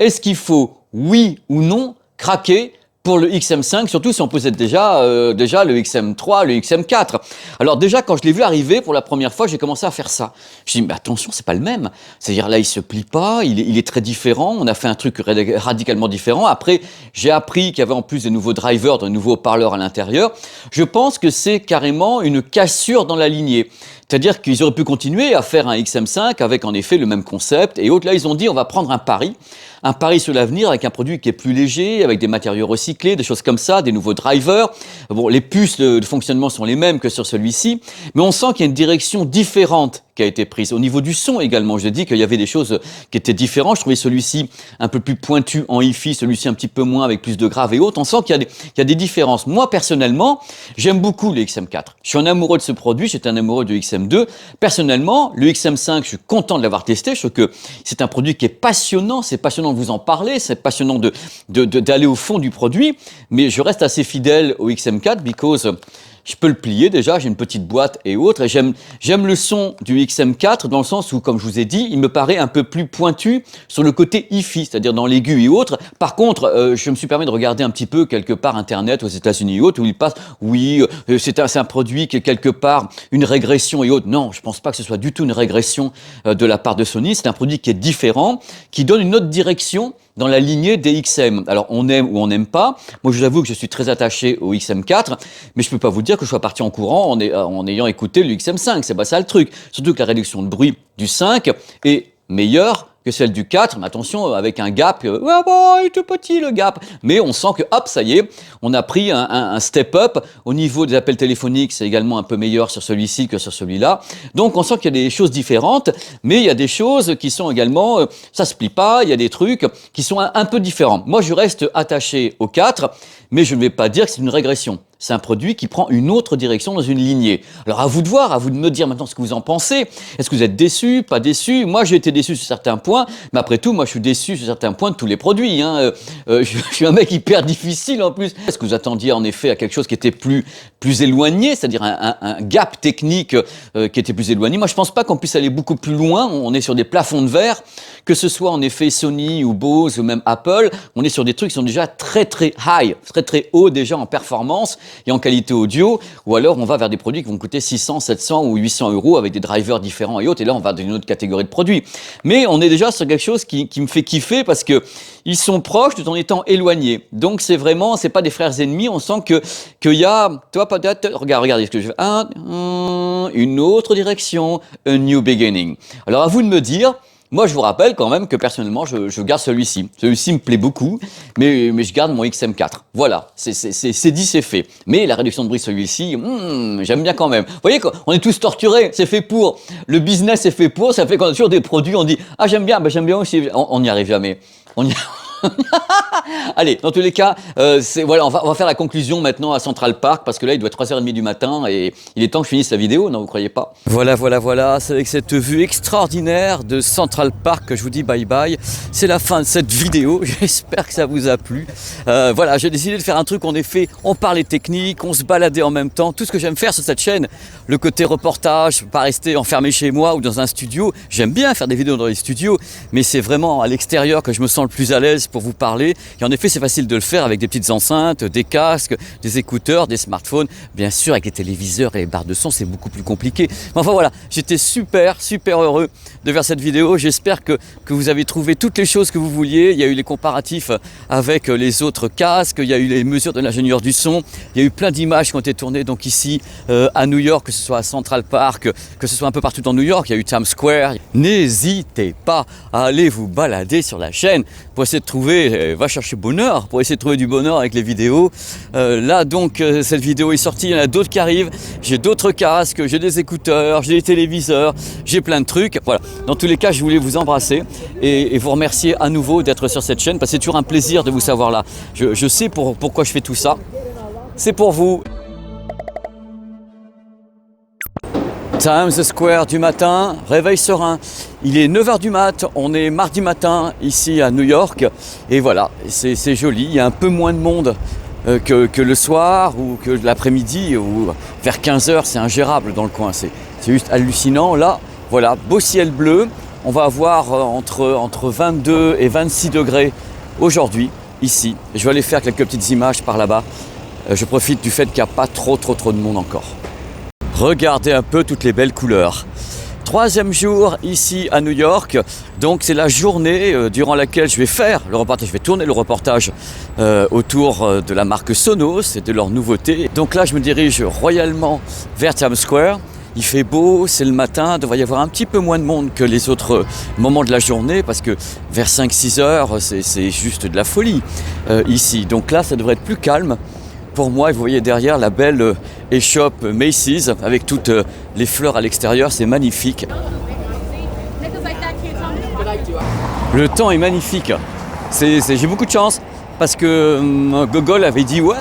est-ce qu'il faut, oui ou non, craquer pour le XM5, surtout si on possède déjà le XM3, le XM4. Alors déjà, quand je l'ai vu arriver pour la première fois, j'ai commencé à faire ça. Je me dis, mais attention, c'est pas le même. C'est-à-dire là, il se plie pas, il est très différent. On a fait un truc radicalement différent. Après, j'ai appris qu'il y avait en plus des nouveaux drivers, de nouveaux haut-parleurs à l'intérieur. Je pense que c'est carrément une cassure dans la lignée. C'est-à-dire qu'ils auraient pu continuer à faire un XM5 avec en effet le même concept et autres. Là, ils ont dit, on va prendre un pari sur l'avenir avec un produit qui est plus léger, avec des matériaux recyclés, des choses comme ça, des nouveaux drivers. Bon, les puces de fonctionnement sont les mêmes que sur celui-ci, mais on sent qu'il y a une direction différente qui a été prise. Au niveau du son également, je dis qu'il y avait des choses qui étaient différentes. Je trouvais celui-ci un peu plus pointu en hi-fi, celui-ci un petit peu moins avec plus de graves et autres. On sent qu'il y a des différences. Moi, personnellement, j'aime beaucoup le XM4. Je suis un amoureux de ce produit, j'étais un amoureux du XM2. Personnellement, le XM5, je suis content de l'avoir testé. Je trouve que c'est un produit qui est passionnant. C'est passionnant de vous en parler. C'est passionnant d'aller au fond du produit. Mais je reste assez fidèle au XM4 because je peux le plier déjà, j'ai une petite boîte et autres, et j'aime le son du XM4 dans le sens où, comme je vous ai dit, il me paraît un peu plus pointu sur le côté hi-fi, c'est-à-dire dans l'aigu et autres. Par contre, je me suis permis de regarder un petit peu quelque part Internet aux États-Unis et autres, où il passe, oui, c'est un produit qui est quelque part une régression et autres. Non, je pense pas que ce soit du tout une régression de la part de Sony, c'est un produit qui est différent, qui donne une autre direction dans la lignée des XM. Alors, on aime ou on n'aime pas. Moi, je vous avoue que je suis très attaché au XM4, mais je peux pas vous dire que je sois parti en courant en ayant écouté le XM5. C'est pas ça le truc. Surtout que la réduction de bruit du 5 est meilleure que celle du 4, mais attention, avec un gap, ouais, bon, il est tout petit le gap, mais on sent que hop, ça y est, on a pris un step up. Au niveau des appels téléphoniques, c'est également un peu meilleur sur celui-ci que sur celui-là. Donc on sent qu'il y a des choses différentes, mais il y a des choses qui sont également, ça se plie pas, il y a des trucs qui sont un peu différents. Moi je reste attaché au 4, mais je ne vais pas dire que c'est une régression. C'est un produit qui prend une autre direction dans une lignée. Alors à vous de voir, à vous de me dire maintenant ce que vous en pensez. Est-ce que vous êtes déçu, pas déçu? Moi j'ai été déçu sur certains points, mais après tout, moi je suis déçu sur certains points de tous les produits. Je suis un mec hyper difficile en plus. Est-ce que vous attendiez en effet à quelque chose qui était plus éloigné, c'est-à-dire un gap technique qui était plus éloigné? Moi je pense pas qu'on puisse aller beaucoup plus loin. On est sur des plafonds de verre, que ce soit en effet Sony ou Bose ou même Apple. On est sur des trucs qui sont déjà très high, très haut déjà en performance et en qualité audio, ou alors on va vers des produits qui vont coûter 600, 700 ou 800 euros avec des drivers différents et autres, et là on va dans une autre catégorie de produits. Mais on est déjà sur quelque chose qui me fait kiffer parce que ils sont proches tout en étant éloignés. Donc c'est vraiment, c'est pas des frères ennemis, on sent qu'il y a, toi peut-être, regardez ce que je fais, une autre direction, a new beginning. Alors à vous de me dire. Moi, je vous rappelle quand même que personnellement, je garde celui-ci. Celui-ci me plaît beaucoup, mais je garde mon XM4. Voilà, c'est dit, c'est fait. Mais la réduction de bruit, celui-ci, j'aime bien quand même. Vous voyez, on est tous torturés, c'est fait pour. Le business est fait pour, ça fait qu'on a toujours des produits, on dit « Ah, j'aime bien aussi ». On n'y arrive jamais. Allez, dans tous les cas, voilà, on va faire la conclusion maintenant à Central Park parce que là, il doit être 3h30 du matin et il est temps que je finisse la vidéo, non, vous croyez pas? Voilà, c'est avec cette vue extraordinaire de Central Park que je vous dis bye bye. C'est la fin de cette vidéo, j'espère que ça vous a plu. Voilà, j'ai décidé de faire un truc, en effet, on parlait technique, on se baladait en même temps, tout ce que j'aime faire sur cette chaîne, le côté reportage, pas rester enfermé chez moi ou dans un studio. J'aime bien faire des vidéos dans les studios, mais c'est vraiment à l'extérieur que je me sens le plus à l'aise pour vous parler. Et en effet, c'est facile de le faire avec des petites enceintes, des casques, des écouteurs, des smartphones. Bien sûr, avec les téléviseurs et les barres de son, c'est beaucoup plus compliqué. Mais enfin voilà, j'étais super heureux de faire cette vidéo. J'espère que vous avez trouvé toutes les choses que vous vouliez. Il y a eu les comparatifs avec les autres casques, il y a eu les mesures de l'ingénieur du son, il y a eu plein d'images qui ont été tournées donc ici à New York, que ce soit à Central Park, que ce soit un peu partout dans New York. Il y a eu Times Square. N'hésitez pas à aller vous balader sur la chaîne pour essayer de trouver, va chercher bonheur, pour essayer de trouver du bonheur avec les vidéos. Là donc, cette vidéo est sortie, il y en a d'autres qui arrivent, j'ai d'autres casques, j'ai des écouteurs, j'ai des téléviseurs, j'ai plein de trucs. Voilà, dans tous les cas, je voulais vous embrasser et vous remercier à nouveau d'être sur cette chaîne, parce que c'est toujours un plaisir de vous savoir là. Je sais pourquoi je fais tout ça, c'est pour vous. Times Square du matin, réveil serein. Il est 9h du mat, on est mardi matin ici à New York. Et voilà, c'est joli, il y a un peu moins de monde que le soir ou que l'après-midi. Ou vers 15h, c'est ingérable dans le coin, c'est juste hallucinant. Là, voilà, beau ciel bleu. On va avoir entre 22 et 26 degrés aujourd'hui, ici. Je vais aller faire quelques petites images par là-bas. Je profite du fait qu'il n'y a pas trop de monde encore. Regardez un peu toutes les belles couleurs. 3e jour ici à New York, donc c'est la journée durant laquelle je vais faire le reportage, je vais tourner le reportage autour de la marque Sonos et de leurs nouveautés. Donc là je me dirige royalement vers Times Square. Il fait beau, c'est le matin, il devrait y avoir un petit peu moins de monde que les autres moments de la journée parce que vers 5-6 heures c'est juste de la folie ici. Donc là ça devrait être plus calme. Pour moi, vous voyez derrière la belle échoppe Macy's avec toutes les fleurs à l'extérieur, c'est magnifique. Le temps est magnifique. J'ai beaucoup de chance parce que Gogol avait dit ouais,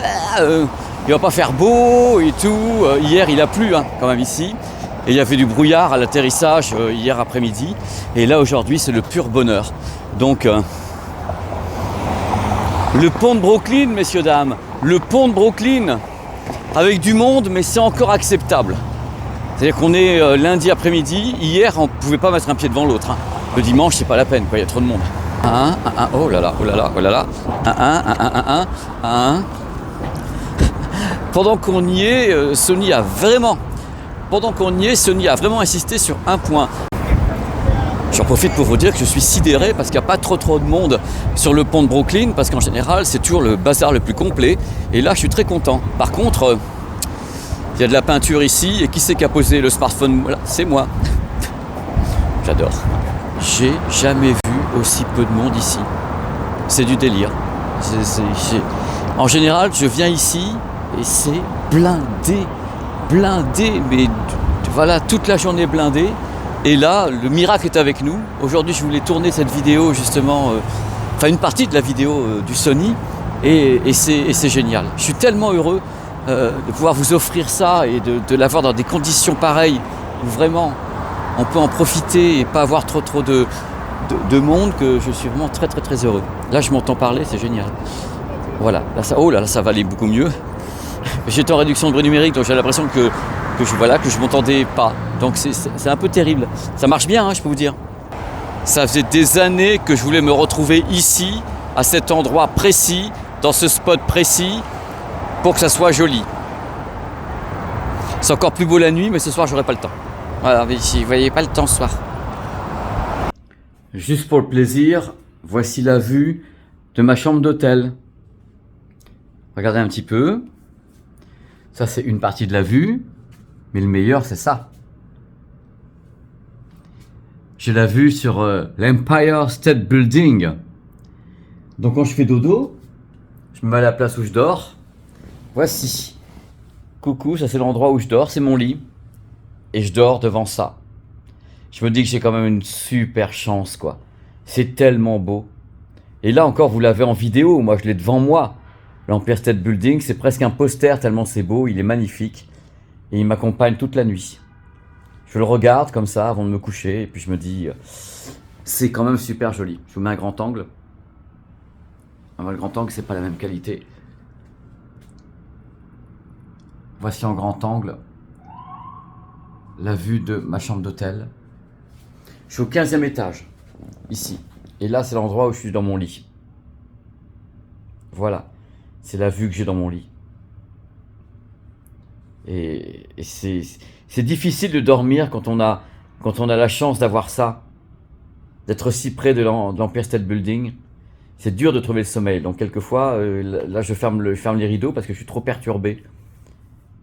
il va pas faire beau et tout. Hier, il a plu quand même ici. Et il y avait du brouillard à l'atterrissage hier après-midi. Et là, aujourd'hui, c'est le pur bonheur. Donc, le pont de Brooklyn, messieurs, dames. Le pont de Brooklyn, avec du monde, mais c'est encore acceptable. C'est-à-dire qu'on est lundi après-midi. Hier, on ne pouvait pas mettre un pied devant l'autre. Le dimanche, c'est pas la peine, il y a trop de monde. Oh là là. Pendant qu'on y est, Sony a vraiment insisté sur un point. J'en profite pour vous dire que je suis sidéré parce qu'il n'y a pas trop de monde sur le pont de Brooklyn, parce qu'en général, c'est toujours le bazar le plus complet. Et là, je suis très content. Par contre, il y a de la peinture ici. Et qui c'est qui a posé le smartphone? Voilà, c'est moi. J'adore. j'ai jamais vu aussi peu de monde ici. C'est du délire. En général, je viens ici et c'est blindé, mais voilà, toute la journée blindée. Et là, le miracle est avec nous. Aujourd'hui, je voulais tourner cette vidéo justement, une partie de la vidéo du Sony, et c'est génial. Je suis tellement heureux de pouvoir vous offrir ça et de l'avoir dans des conditions pareilles où vraiment on peut en profiter et pas avoir trop de monde, que je suis vraiment très heureux. Là, je m'entends parler, c'est génial. Voilà, là ça va aller beaucoup mieux. J'étais en réduction de bruit numérique, donc j'ai l'impression que je m'entendais pas. Donc c'est un peu terrible. Ça marche bien, hein, je peux vous dire. Ça faisait des années que je voulais me retrouver ici, à cet endroit précis, dans ce spot précis, pour que ça soit joli. C'est encore plus beau la nuit, mais ce soir, j'aurai pas le temps. Voilà, mais ici, vous voyez pas le temps ce soir. Juste pour le plaisir, voici la vue de ma chambre d'hôtel. Regardez un petit peu. Ça, c'est une partie de la vue, mais le meilleur, c'est ça. J'ai la vue sur l'Empire State Building. Donc quand je fais dodo, je me mets à la place où je dors. Voici. Coucou, ça c'est l'endroit où je dors, c'est mon lit. Et je dors devant ça. Je me dis que j'ai quand même une super chance, quoi. C'est tellement beau. Et là encore, vous l'avez en vidéo, moi je l'ai devant moi. L'Empire State Building, c'est presque un poster tellement c'est beau, il est magnifique. Et il m'accompagne toute la nuit. Je le regarde comme ça avant de me coucher et puis je me dis, c'est quand même super joli. Je vous mets un grand angle. Le grand angle, c'est pas la même qualité. Voici en grand angle la vue de ma chambre d'hôtel. Je suis au 15e étage, ici. Et là, c'est l'endroit où je suis dans mon lit. Voilà, c'est la vue que j'ai dans mon lit. Et c'est difficile de dormir quand on a la chance d'avoir ça, d'être si près de l'Empire State Building. C'est dur de trouver le sommeil. Donc quelquefois, là je ferme les rideaux parce que je suis trop perturbé.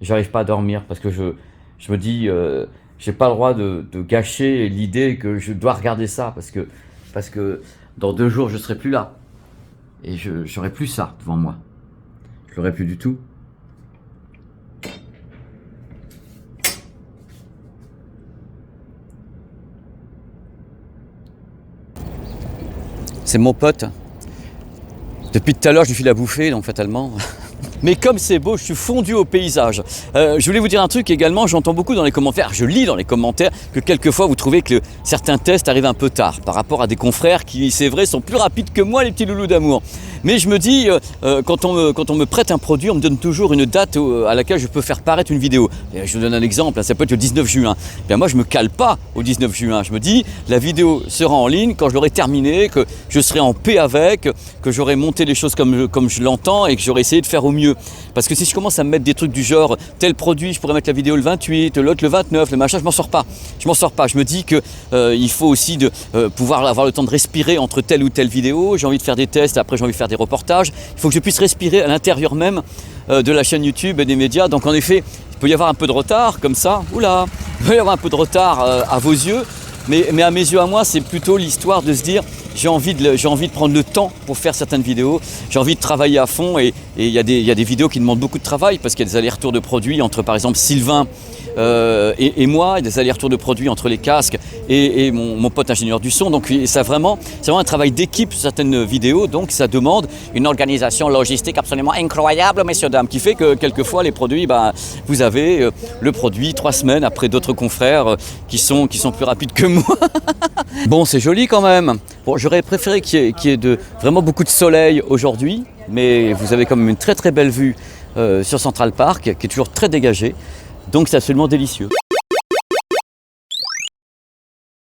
J'arrive pas à dormir parce que je me dis, j'ai pas le droit de gâcher l'idée que je dois regarder ça parce que dans 2 jours je serai plus là et j'aurai plus ça devant moi. Je l'aurai plus du tout. C'est mon pote. Depuis tout à l'heure, je lui file à bouffer, donc fatalement. Mais comme c'est beau, je suis fondu au paysage. Je voulais vous dire un truc également, j'entends beaucoup dans les commentaires, je lis dans les commentaires que quelquefois vous trouvez que certains tests arrivent un peu tard par rapport à des confrères qui, c'est vrai, sont plus rapides que moi, les petits loulous d'amour. Mais je me dis, quand on me prête un produit, on me donne toujours une date à laquelle je peux faire paraître une vidéo. Et je vous donne un exemple, ça peut être le 19 juin. Bien moi, je ne me cale pas au 19 juin. Je me dis, la vidéo sera en ligne quand je l'aurai terminée, que je serai en paix avec, que j'aurai monté les choses comme je l'entends et que j'aurai essayé de faire au mieux. Parce que si je commence à me mettre des trucs du genre, tel produit, je pourrais mettre la vidéo le 28, l'autre le 29, le machin, je m'en sors pas. Je me dis que il faut aussi pouvoir avoir le temps de respirer entre telle ou telle vidéo. J'ai envie de faire des tests, après j'ai envie de faire des reportages. Il faut que je puisse respirer à l'intérieur même de la chaîne YouTube et des médias. Donc en effet, il peut y avoir un peu de retard comme ça. Oula, il peut y avoir un peu de retard à vos yeux. Mais à mes yeux, à moi, c'est plutôt l'histoire de se dire j'ai envie de prendre le temps pour faire certaines vidéos, j'ai envie de travailler à fond et il y a des vidéos qui demandent beaucoup de travail parce qu'il y a des allers-retours de produits entre par exemple Sylvain et moi, il y a des allers-retours de produits entre les casques et mon pote ingénieur du son. Donc c'est vraiment un travail d'équipe sur certaines vidéos, donc ça demande une organisation logistique absolument incroyable, messieurs dames, qui fait que quelquefois les produits, vous avez le produit 3 semaines après d'autres confrères qui sont plus rapides que moi. Bon, c'est joli quand même. Bon, j'aurais préféré qu'il y ait vraiment beaucoup de soleil aujourd'hui, mais vous avez quand même une très belle vue sur Central Park, qui est toujours très dégagée. Donc c'est absolument délicieux.